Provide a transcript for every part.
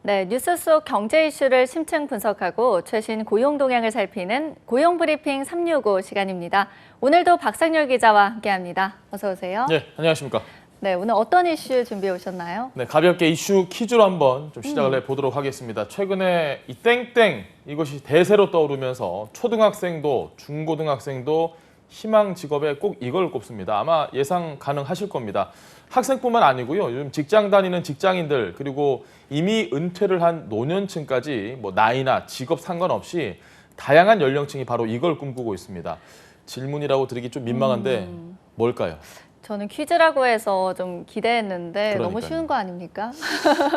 네, 뉴스 속 경제 이슈를 심층 분석하고 최신 고용 동향을 살피는 고용 브리핑 365 시간입니다. 오늘도 박상렬 기자와 함께합니다. 어서 오세요. 네, 안녕하십니까. 네, 오늘 어떤 이슈 준비해 오셨나요? 네, 가볍게 이슈 퀴즈로 한번 좀 시작을 해보도록 하겠습니다. 최근에 이 땡땡 이것이 대세로 떠오르면서 초등학생도 중고등학생도 희망 직업에 꼭 이걸 꼽습니다. 아마 예상 가능하실 겁니다. 학생뿐만 아니고요. 요즘 직장 다니는 직장인들 그리고 이미 은퇴를 한 노년층까지 뭐 나이나 직업 상관없이 다양한 연령층이 바로 이걸 꿈꾸고 있습니다. 질문이라고 드리기 좀 민망한데 뭘까요? 저는 퀴즈라고 해서 좀 기대했는데 너무 그러니까요. 쉬운 거 아닙니까?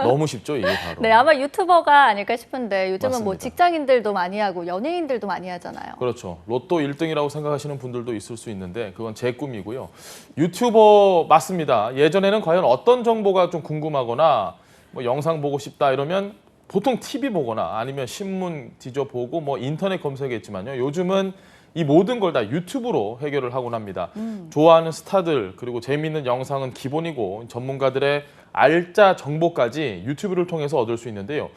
너무 쉽죠, 이게 바로. 네, 아마 유튜버가 아닐까 싶은데 요즘은 뭐 맞습니다. 직장인들도 많이 하고 연예인들도 많이 하잖아요. 그렇죠. 로또 1등이라고 생각하시는 분들도 있을 수 있는데 그건 제 꿈이고요. 유튜버 맞습니다. 예전에는 과연 어떤 정보가 좀 궁금하거나 뭐 영상 보고 싶다 이러면 보통 TV 보거나 아니면 신문 뒤져보고 뭐 인터넷 검색했지만요. 요즘은 이 모든 걸 다 유튜브로 해결을 하곤 합니다. 좋아하는 스타들 그리고 재미있는 영상은 기본이고 전문가들의 알짜 정보까지 유튜브를 통해서 얻을 수 있는데요.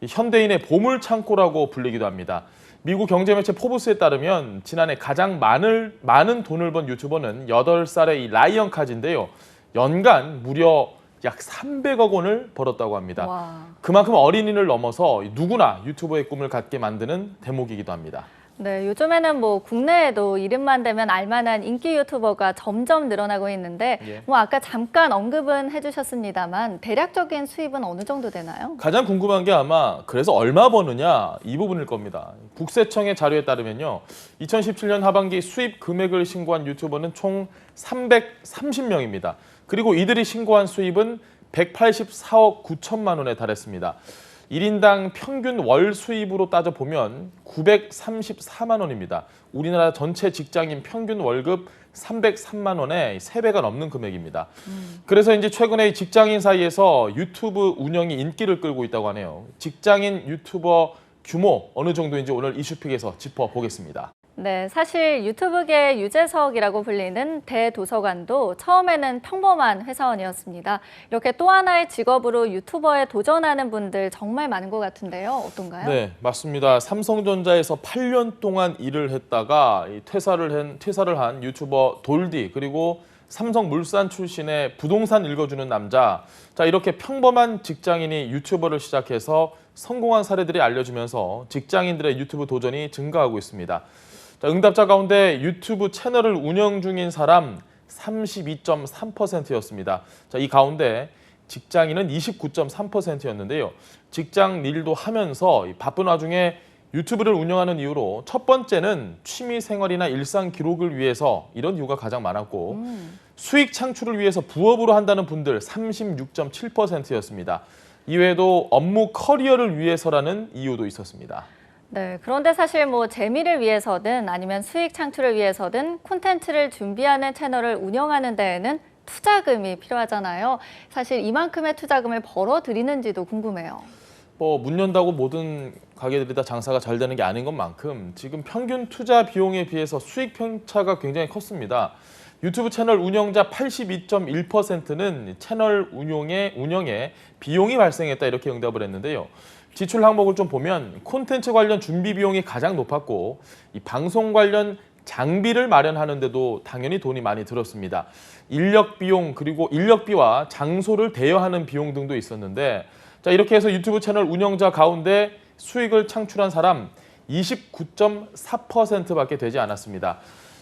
이 현대인의 보물 창고라고 불리기도 합니다. 미국 경제매체 포브스에 따르면 지난해 가장 많은 돈을 번 유튜버는 8살의 이 라이언 카즈인데요. 연간 무려 약 300억 원을 벌었다고 합니다. 와. 그만큼 어린이를 넘어서 누구나 유튜버의 꿈을 갖게 만드는 대목이기도 합니다. 네, 요즘에는 뭐 국내에도 이름만 대면 알만한 인기 유튜버가 점점 늘어나고 있는데 예. 뭐 아까 잠깐 언급은 해주셨습니다만 대략적인 수입은 어느 정도 되나요? 가장 궁금한 게 아마 그래서 얼마 버느냐 이 부분일 겁니다. 국세청의 자료에 따르면요. 2017년 하반기 수입 금액을 신고한 유튜버는 총 330명입니다. 그리고 이들이 신고한 수입은 184억 9천만 원에 달했습니다. 1인당 평균 월 수입으로 따져보면 934만 원입니다. 우리나라 전체 직장인 평균 월급 303만 원에 3배가 넘는 금액입니다. 그래서 이제 최근에 직장인 사이에서 유튜브 운영이 인기를 끌고 있다고 하네요. 직장인 유튜버 규모 어느 정도인지 오늘 이슈픽에서 짚어보겠습니다. 네, 사실 유튜브계 유재석이라고 불리는 대도서관도 처음에는 평범한 회사원이었습니다. 이렇게 또 하나의 직업으로 유튜버에 도전하는 분들 정말 많은 것 같은데요. 어떤가요? 네, 맞습니다. 삼성전자에서 8년 동안 일을 했다가 퇴사를 한 유튜버 돌디 그리고 삼성물산 출신의 부동산 읽어주는 남자. 자, 이렇게 평범한 직장인이 유튜버를 시작해서 성공한 사례들이 알려지면서 직장인들의 유튜브 도전이 증가하고 있습니다. 자, 응답자 가운데 유튜브 채널을 운영 중인 사람 32.3%였습니다. 자, 이 가운데 직장인은 29.3%였는데요. 직장 일도 하면서 바쁜 와중에 유튜브를 운영하는 이유로 첫 번째는 취미 생활이나 일상 기록을 위해서 이런 이유가 가장 많았고 수익 창출을 위해서 부업으로 한다는 분들 36.7%였습니다. 이외에도 업무 커리어를 위해서라는 이유도 있었습니다. 네, 그런데 사실 뭐 재미를 위해서든 아니면 수익 창출을 위해서든 콘텐츠를 준비하는 채널을 운영하는 데에는 투자금이 필요하잖아요. 사실 이만큼의 투자금을 벌어들이는지도 궁금해요. 뭐 문 연다고 모든 가게들이 다 장사가 잘 되는 게 아닌 것만큼 지금 평균 투자 비용에 비해서 수익 편차가 굉장히 컸습니다. 유튜브 채널 운영자 82.1%는 채널 운영에 비용이 발생했다 이렇게 응답을 했는데요. 지출 항목을 좀 보면 콘텐츠 관련 준비 비용이 가장 높았고 이 방송 관련 장비를 마련하는데도 당연히 돈이 많이 들었습니다. 인력 비용 그리고 인력비와 장소를 대여하는 비용 등도 있었는데 자, 이렇게 해서 유튜브 채널 운영자 가운데 수익을 창출한 사람 29.4%밖에 되지 않았습니다.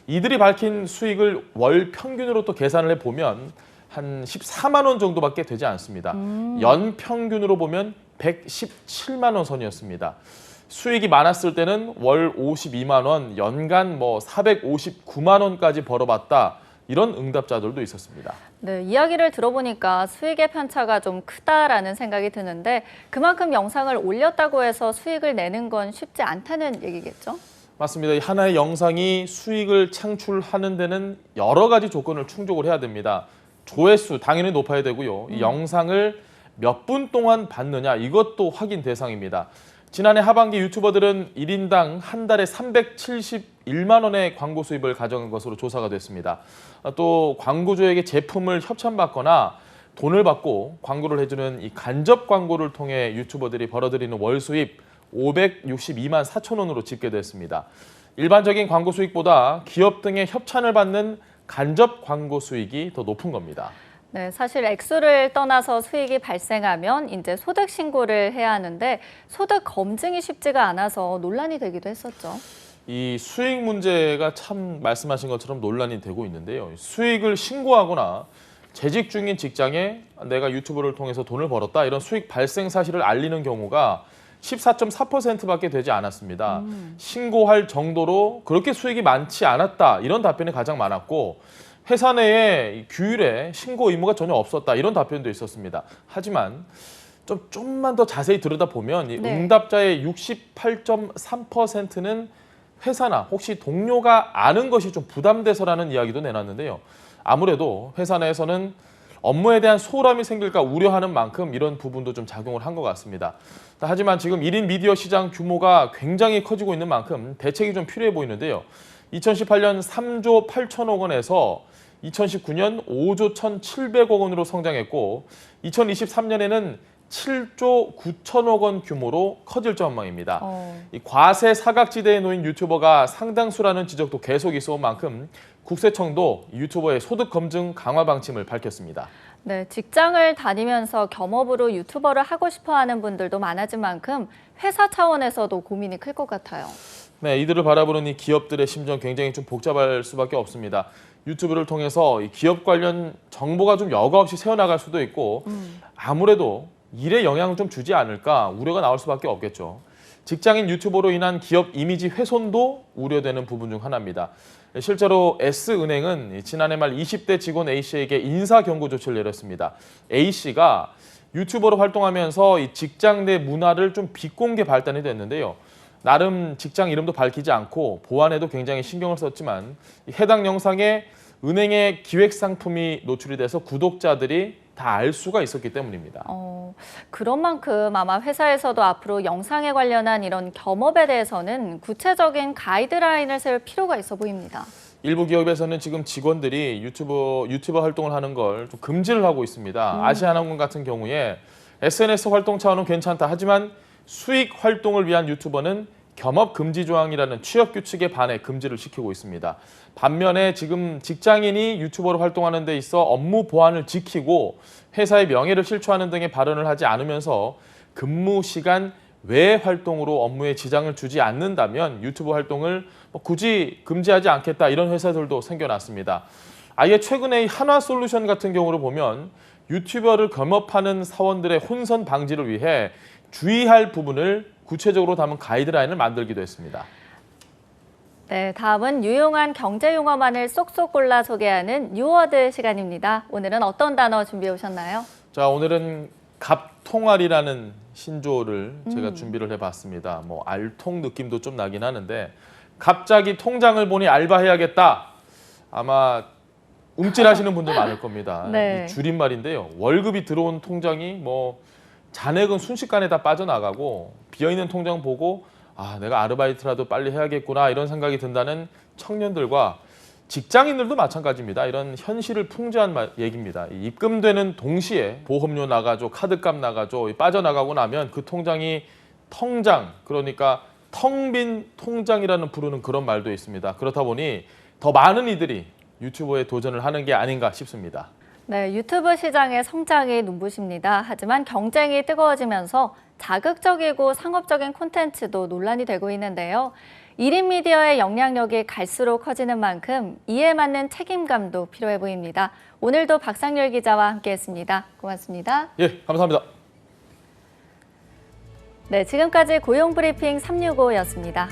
이들이 밝힌 수익을 월 평균으로 또 계산을 해보면 한 14만 원 정도밖에 되지 않습니다. 연 평균으로 보면 117만 원 선이었습니다. 수익이 많았을 때는 월 52만 원, 연간 뭐 459만 원까지 벌어봤다. 이런 응답자들도 있었습니다. 네, 이야기를 들어보니까 수익의 편차가 좀 크다라는 생각이 드는데 그만큼 영상을 올렸다고 해서 수익을 내는 건 쉽지 않다는 얘기겠죠? 맞습니다. 하나의 영상이 수익을 창출하는 데는 여러 가지 조건을 충족을 해야 됩니다. 조회수 당연히 높아야 되고요. 이 영상을 몇 분 동안 봤느냐 이것도 확인 대상입니다. 지난해 하반기 유튜버들은 1인당 한 달에 371만 원의 광고 수입을 가져간 것으로 조사가 됐습니다. 또 광고주에게 제품을 협찬받거나 돈을 받고 광고를 해주는 이 간접 광고를 통해 유튜버들이 벌어들이는 월 수입 562만 4천 원으로 집계됐습니다. 일반적인 광고 수익보다 기업 등의 협찬을 받는 간접 광고 수익이 더 높은 겁니다. 네, 사실 액수를 떠나서 수익이 발생하면 이제 소득 신고를 해야 하는데 소득 검증이 쉽지가 않아서 논란이 되기도 했었죠. 이 수익 문제가 참 말씀하신 것처럼 논란이 되고 있는데요. 수익을 신고하거나 재직 중인 직장에 내가 유튜브를 통해서 돈을 벌었다 이런 수익 발생 사실을 알리는 경우가 14.4%밖에 되지 않았습니다. 신고할 정도로 그렇게 수익이 많지 않았다 이런 답변이 가장 많았고 회사 내에 규율에 신고 의무가 전혀 없었다 이런 답변도 있었습니다. 하지만 좀만 더 자세히 들여다보면 이 네. 응답자의 68.3%는 회사나 혹시 동료가 아는 것이 좀 부담돼서라는 이야기도 내놨는데요. 아무래도 회사 내에서는 업무에 대한 소홀함이 생길까 우려하는 만큼 이런 부분도 좀 작용을 한 것 같습니다. 하지만 지금 1인 미디어 시장 규모가 굉장히 커지고 있는 만큼 대책이 좀 필요해 보이는데요. 2018년 3조 8천억 원에서 2019년 5조 1,700억 원으로 성장했고 2023년에는 7조 9천억 원 규모로 커질 전망입니다. 이 과세 사각지대에 놓인 유튜버가 상당수라는 지적도 계속 있어온 만큼 국세청도 유튜버의 소득 검증 강화 방침을 밝혔습니다. 네, 직장을 다니면서 겸업으로 유튜버를 하고 싶어하는 분들도 많아진 만큼 회사 차원에서도 고민이 클 것 같아요. 네, 이들을 바라보는 이 기업들의 심정 굉장히 좀 복잡할 수밖에 없습니다. 유튜브를 통해서 이 기업 관련 정보가 좀 여과 없이 새어나갈 수도 있고 아무래도 일에 영향을 좀 주지 않을까 우려가 나올 수밖에 없겠죠. 직장인 유튜버로 인한 기업 이미지 훼손도 우려되는 부분 중 하나입니다. 실제로 S은행은 지난해 말 20대 직원 A씨에게 인사 경고 조치를 내렸습니다. A씨가 유튜버로 활동하면서 이 직장 내 문화를 좀 비공개 발단이 됐는데요. 나름 직장 이름도 밝히지 않고 보안에도 굉장히 신경을 썼지만 해당 영상에 은행의 기획 상품이 노출이 돼서 구독자들이 다 알 수가 있었기 때문입니다. 그런 만큼 아마 회사에서도 앞으로 영상에 관련한 이런 겸업에 대해서는 구체적인 가이드라인을 세울 필요가 있어 보입니다. 일부 기업에서는 지금 직원들이 유튜버 활동을 하는 걸 좀 금지를 하고 있습니다. 아시아나항공 같은 경우에 SNS 활동 차원은 괜찮다. 하지만 수익 활동을 위한 유튜버는 겸업 금지 조항이라는 취업 규칙에 반해 금지를 시키고 있습니다. 반면에 지금 직장인이 유튜버로 활동하는 데 있어 업무 보안을 지키고 회사의 명예를 실추하는 등의 발언을 하지 않으면서 근무 시간 외 활동으로 업무에 지장을 주지 않는다면 유튜브 활동을 굳이 금지하지 않겠다 이런 회사들도 생겨났습니다. 아예 최근에 한화솔루션 같은 경우를 보면 유튜버를 겸업하는 사원들의 혼선 방지를 위해 주의할 부분을 구체적으로 담은 가이드라인을 만들기도 했습니다. 네, 다음은 유용한 경제 용어만을 쏙쏙 골라 소개하는 뉴워드 시간입니다. 오늘은 어떤 단어 준비해 오셨나요? 자, 오늘은 갑통알이라는 신조어를 제가 준비를 해봤습니다. 알통 느낌도 좀 나긴 하는데 갑자기 통장을 보니 알바해야겠다. 아마 움찔하시는 분들 많을 겁니다. 네. 이 줄임말인데요. 월급이 들어온 통장이 잔액은 순식간에 다 빠져나가고 비어있는 통장 보고 내가 아르바이트라도 빨리 해야겠구나 이런 생각이 든다는 청년들과 직장인들도 마찬가지입니다. 이런 현실을 풍자한 얘기입니다. 입금되는 동시에 보험료 나가죠, 카드값 나가죠. 빠져나가고 나면 그 통장이 텅장, 그러니까 텅 빈 통장이라는 부르는 그런 말도 있습니다. 그렇다 보니 더 많은 이들이 유튜버에 도전을 하는 게 아닌가 싶습니다. 네, 유튜브 시장의 성장이 눈부십니다. 하지만 경쟁이 뜨거워지면서 자극적이고 상업적인 콘텐츠도 논란이 되고 있는데요. 1인 미디어의 영향력이 갈수록 커지는 만큼 이에 맞는 책임감도 필요해 보입니다. 오늘도 박상률 기자와 함께했습니다. 고맙습니다. 예, 감사합니다. 네, 지금까지 고용브리핑 365였습니다.